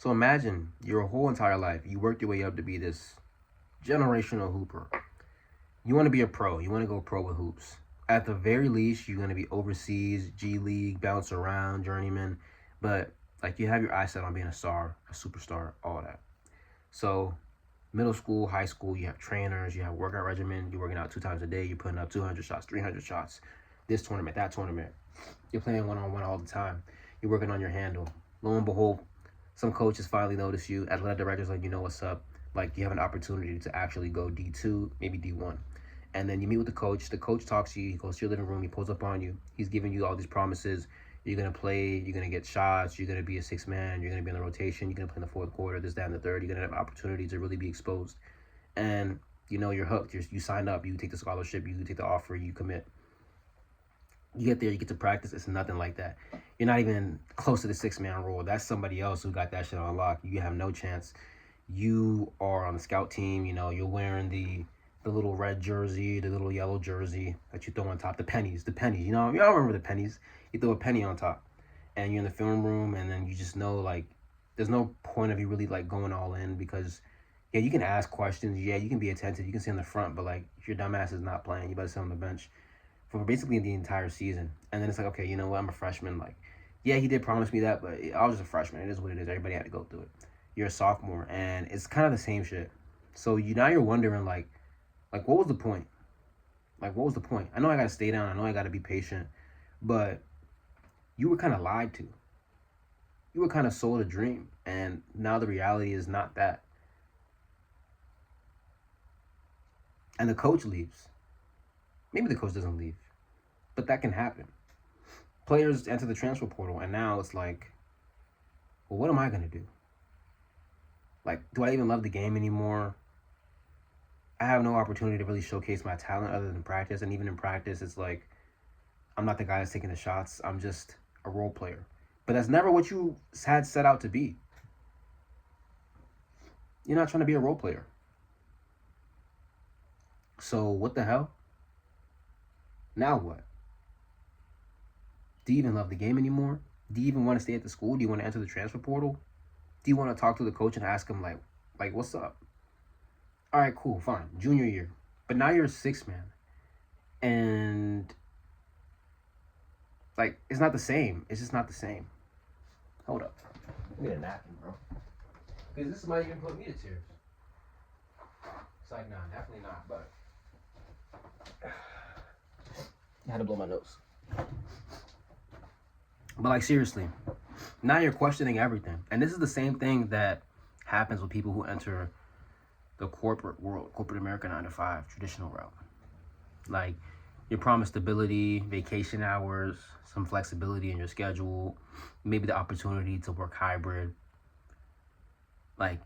So imagine your whole entire life, you worked your way up to be this generational hooper. You want to be a pro. You want to go pro with hoops. At the very least, you're going to be overseas, G League, bounce around, journeyman. But like you have your eyes set on being a star, a superstar, all that. So middle school, high school, you have trainers, you have workout regimen. You're working out 2 times a day. You're putting up 200 shots, 300 shots. This tournament, that tournament. You're playing one-on-one all the time. You're working on your handle. Lo and behold, some coaches finally notice you. Athletic directors like, you know what's up. Like you have an opportunity to actually go D2, maybe D1. And then you meet with the coach. The coach talks to you. He goes to your living room. He pulls up on you. He's giving you all these promises. You're going to play. You're going to get shots. You're going to be a six man. You're going to be in the rotation. You're going to play in the fourth quarter, this, that, and the third. You're going to have opportunity to really be exposed. And, you know, you're hooked. You sign up. You take the scholarship. You take the offer. You commit. You get there. You get to practice. It's nothing like that. You're not even close to the six-man rule. That's somebody else who got that shit on lock. You have no chance. You are on the scout team. You know, you're wearing the little red jersey, the little yellow jersey that you throw on top, the pennies, you know, y'all remember the pennies. You throw a penny on top, and you're in the film room, and then you just know, like, there's no point of you really, like, going all in, because, yeah, you can ask questions, yeah, you can be attentive, you can sit in the front, but, like, if your dumbass is not playing, you better sit on the bench for basically the entire season. And then it's like, okay, you know what, I'm a freshman, like, yeah, he did promise me that, but I was just a freshman, it is what it is, everybody had to go through it. You're a sophomore, and it's kind of the same shit. So now you're wondering, like, what was the point? Like, what was the point? I know I got to stay down. I know I got to be patient. But you were kind of lied to. You were kind of sold a dream. And now the reality is not that. And the coach leaves. Maybe the coach doesn't leave. But that can happen. Players enter the transfer portal. And now it's like, well, what am I going to do? Like, do I even love the game anymore? I have no opportunity to really showcase my talent other than practice. And even in practice, it's like, I'm not the guy that's taking the shots. I'm just a role player. But that's never what you had set out to be. You're not trying to be a role player. So what the hell? Now what? Do you even love the game anymore? Do you even want to stay at the school? Do you want to enter the transfer portal? Do you want to talk to the coach and ask him, like what's up? All right, cool, fine. Junior year. But now you're a six man. And, like, it's not the same. It's just not the same. Hold up. I need a napkin, bro. Because this might even put me to tears. It's like, nah, definitely not, but I had to blow my nose. But, like, seriously, now you're questioning everything. And this is the same thing that happens with people who enter the corporate world, corporate America 9 to 5, traditional route. Like, you're promised stability, vacation hours, some flexibility in your schedule, maybe the opportunity to work hybrid. Like,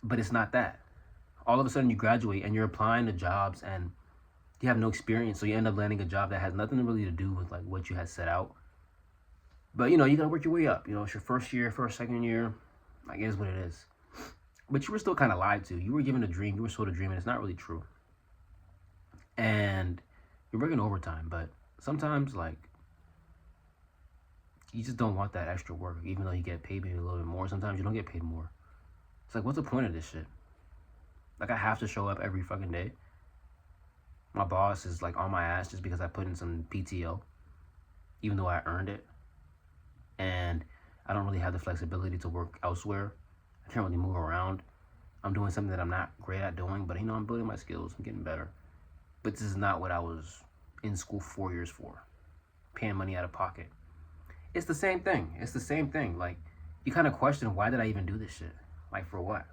but it's not that. All of a sudden you graduate and you're applying to jobs and you have no experience, so you end up landing a job that has nothing really to do with, like, what you had set out. But, you know, you gotta work your way up. You know, it's your first year, second year, like, it is what it is. But you were still kind of lied to. You were given a dream. You were sold a dream, and it's not really true. And you're working overtime, but sometimes, like, you just don't want that extra work, even though you get paid maybe a little bit more. Sometimes you don't get paid more. It's like, what's the point of this shit? Like, I have to show up every fucking day. My boss is, like, on my ass just because I put in some PTO, even though I earned it. And I don't really have the flexibility to work elsewhere. I can't really move around. I'm doing something that I'm not great at doing, but, you know, I'm building my skills. I'm getting better. But this is not what I was in school 4 years for, paying money out of pocket. It's the same thing. It's the same thing. Like, you kind of question, why did I even do this shit? Like, for what?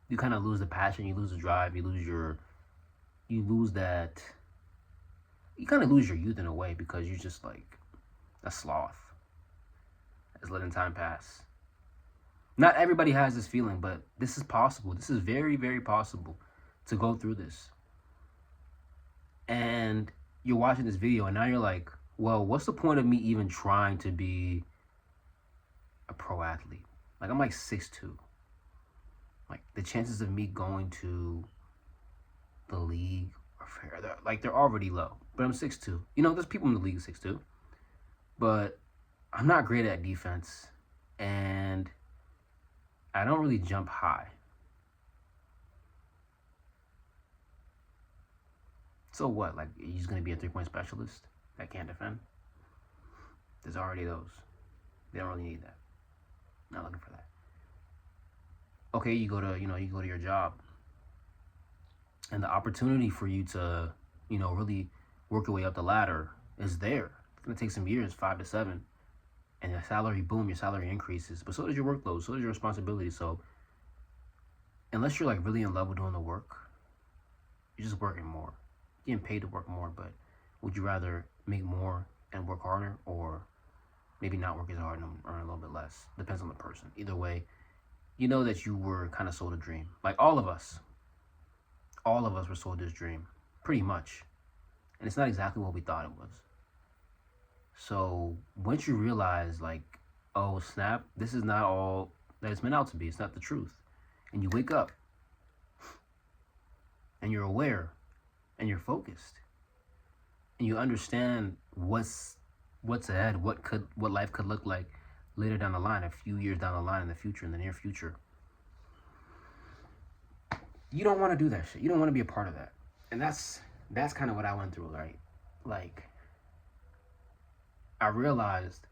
You kind of lose the passion. You lose the drive. You lose that. You kind of lose your youth in a way, because you're just like a sloth. It's letting time pass. Not everybody has this feeling, but this is possible. This is very, very possible to go through this. And you're watching this video, and now you're like, well, what's the point of me even trying to be a pro athlete? Like, I'm like 6'2". Like, the chances of me going to the league are they're already low. But I'm 6'2". You know, there's people in the league 6'2". But I'm not great at defense, and I don't really jump high. So what? Like, he's going to be a 3-point specialist that can't defend? There's already those. They don't really need that. Not looking for that. Okay, you go to your job, and the opportunity for you to, really work your way up the ladder is there. It's gonna take some years, 5 to 7, and your salary, boom, your salary increases. But so does your workload, so does your responsibility. So unless you're like really in love with doing the work, you're just working more. You're getting paid to work more, but would you rather make more and work harder, or maybe not work as hard and earn a little bit less? Depends on the person. Either way, you know that you were kind of sold a dream. Like all of us were sold this dream, pretty much. And it's not exactly what we thought it was. So once you realize, like, oh snap, this is not all that it's meant out to be. It's not the truth. And you wake up and you're aware and you're focused and you understand what's ahead, what life could look like later down the line, a few years down the line, in the future, in the near future. You don't want to do that shit. You don't want to be a part of that. And that's kind of what I went through, right? Like, I realized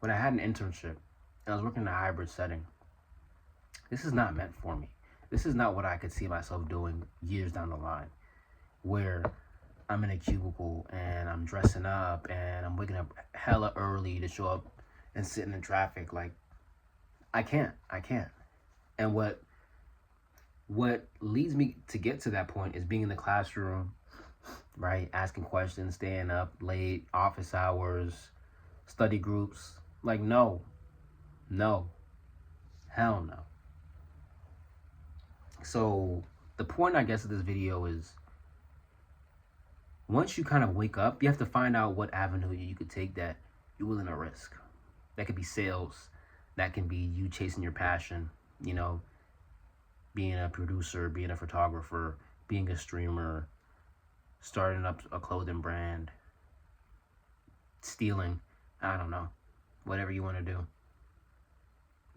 when I had an internship and I was working in a hybrid setting, this is not meant for me. This is not what I could see myself doing years down the line, where I'm in a cubicle and I'm dressing up and I'm waking up hella early to show up and sitting in traffic. Like, I can't. And what leads me to get to that point is being in the classroom, right? Asking questions, staying up late, office hours, study groups. Like, no, hell no. So the point, I guess, of this video is, once you kind of wake up, you have to find out what avenue you could take that you're willing to risk. That could be sales. That can be you chasing your passion, being a producer, being a photographer, being a streamer, starting up a clothing brand, stealing, I don't know, whatever you want to do.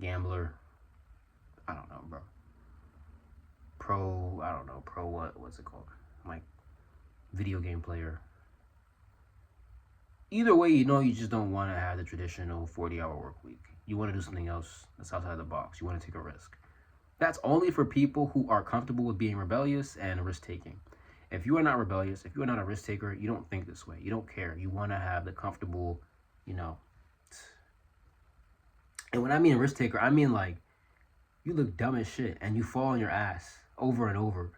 Gambler, I don't know, bro. Pro what's it called? Like, video game player. Either way, you just don't want to have the traditional 40-hour work week. You want to do something else that's outside the box. You want to take a risk. That's only for people who are comfortable with being rebellious and risk-taking. If you are not rebellious, if you are not a risk-taker, you don't think this way. You don't care. You want to have the comfortable, And when I mean risk-taker, I mean, like, you look dumb as shit and you fall on your ass over and over.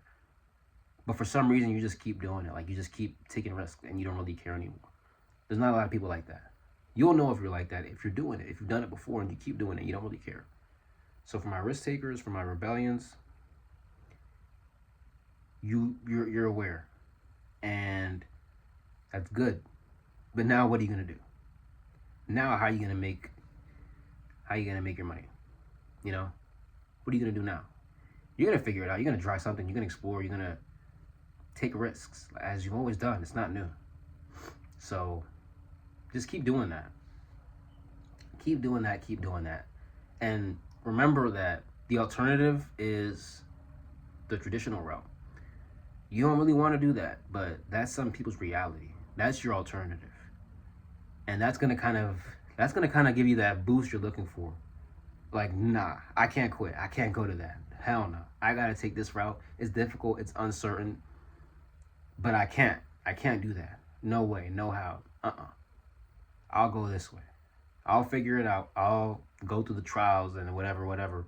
But for some reason, you just keep doing it. Like, you just keep taking risks and you don't really care anymore. There's not a lot of people like that. You'll know if you're like that if you're doing it. If you've done it before and you keep doing it, you don't really care. So for my risk takers, for my rebellions, you're aware, and that's good. But now, what are you gonna do? Now, how are you gonna make your money? What are you gonna do now? You're gonna figure it out. You're gonna try something. You're gonna explore. You're gonna take risks, as you've always done. It's not new. So just keep doing that. Keep doing that. And remember that the alternative is the traditional route. You don't really want to do that, but that's some people's reality. That's your alternative. And that's gonna kind of give you that boost you're looking for. Like, nah, I can't quit. I can't go to that. Hell no. I gotta take this route. It's difficult, it's uncertain. But I can't do that. No way, no how. I'll go this way. I'll figure it out. I'll go through the trials and whatever.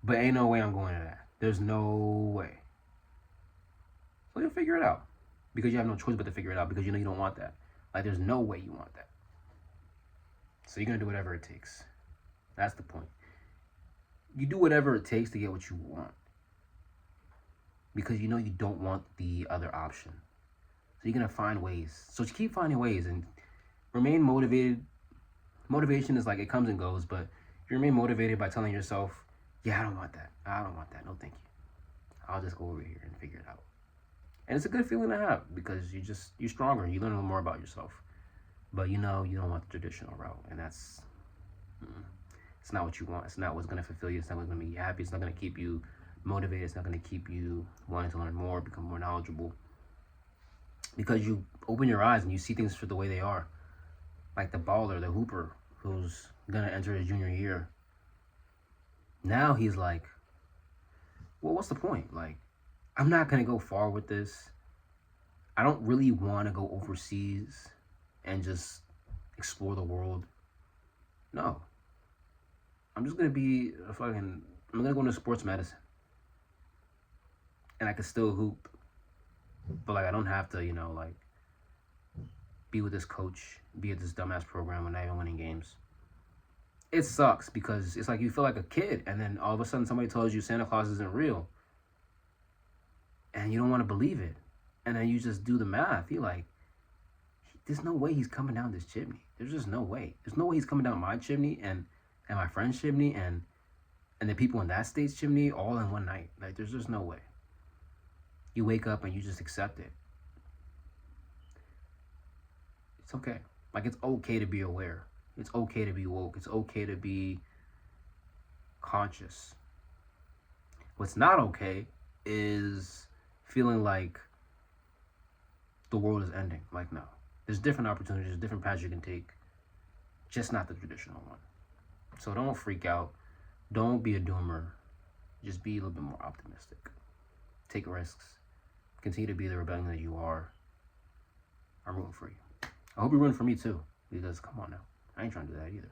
But ain't no way I'm going to that. There's no way. So you'll figure it out. Because you have no choice but to figure it out, because you know you don't want that. Like, there's no way you want that. So you're going to do whatever it takes. That's the point. You do whatever it takes to get what you want. Because you know you don't want the other option. So you're going to find ways. So just keep finding ways and remain motivated. Motivation is like, it comes and goes, but you remain motivated by telling yourself, yeah, I don't want that. No, thank you. I'll just go over here and figure it out. And it's a good feeling to have, because you're stronger. You learn a little more about yourself. But you don't want the traditional route, and that's it's not what you want. It's not what's gonna fulfill you. It's not what's gonna make you happy. It's not gonna keep you motivated. It's not gonna keep you wanting to learn more, become more knowledgeable. Because you open your eyes and you see things for the way they are. Like the baller, the hooper, who's gonna enter his junior year. Now he's like, well, what's the point? Like, I'm not gonna go far with this. I don't really want to go overseas and just explore the world. No, I'm just gonna be a fucking. I'm gonna go into sports medicine, and I can still hoop, but like I don't have to, like be with this coach, be at this dumbass program when not even winning games. It sucks because it's like you feel like a kid, and then all of a sudden somebody tells you Santa Claus isn't real, and you don't want to believe it, and then you just do the math. You're like, there's no way he's coming down this chimney. There's just no way. There's no way he's coming down my chimney and my friend's chimney and the people in that state's chimney all in one night. Like, there's just no way. You wake up and you just accept it. It's okay. Like, it's okay to be aware. It's okay to be woke. It's okay to be conscious. What's not okay is feeling like the world is ending. Like, no. There's different opportunities, different paths you can take, just not the traditional one. So don't freak out. Don't be a doomer. Just be a little bit more optimistic. Take risks. Continue to be the rebellion that you are. I'm rooting for you. I hope you're rooting for me too, because come on now. I ain't trying to do that either.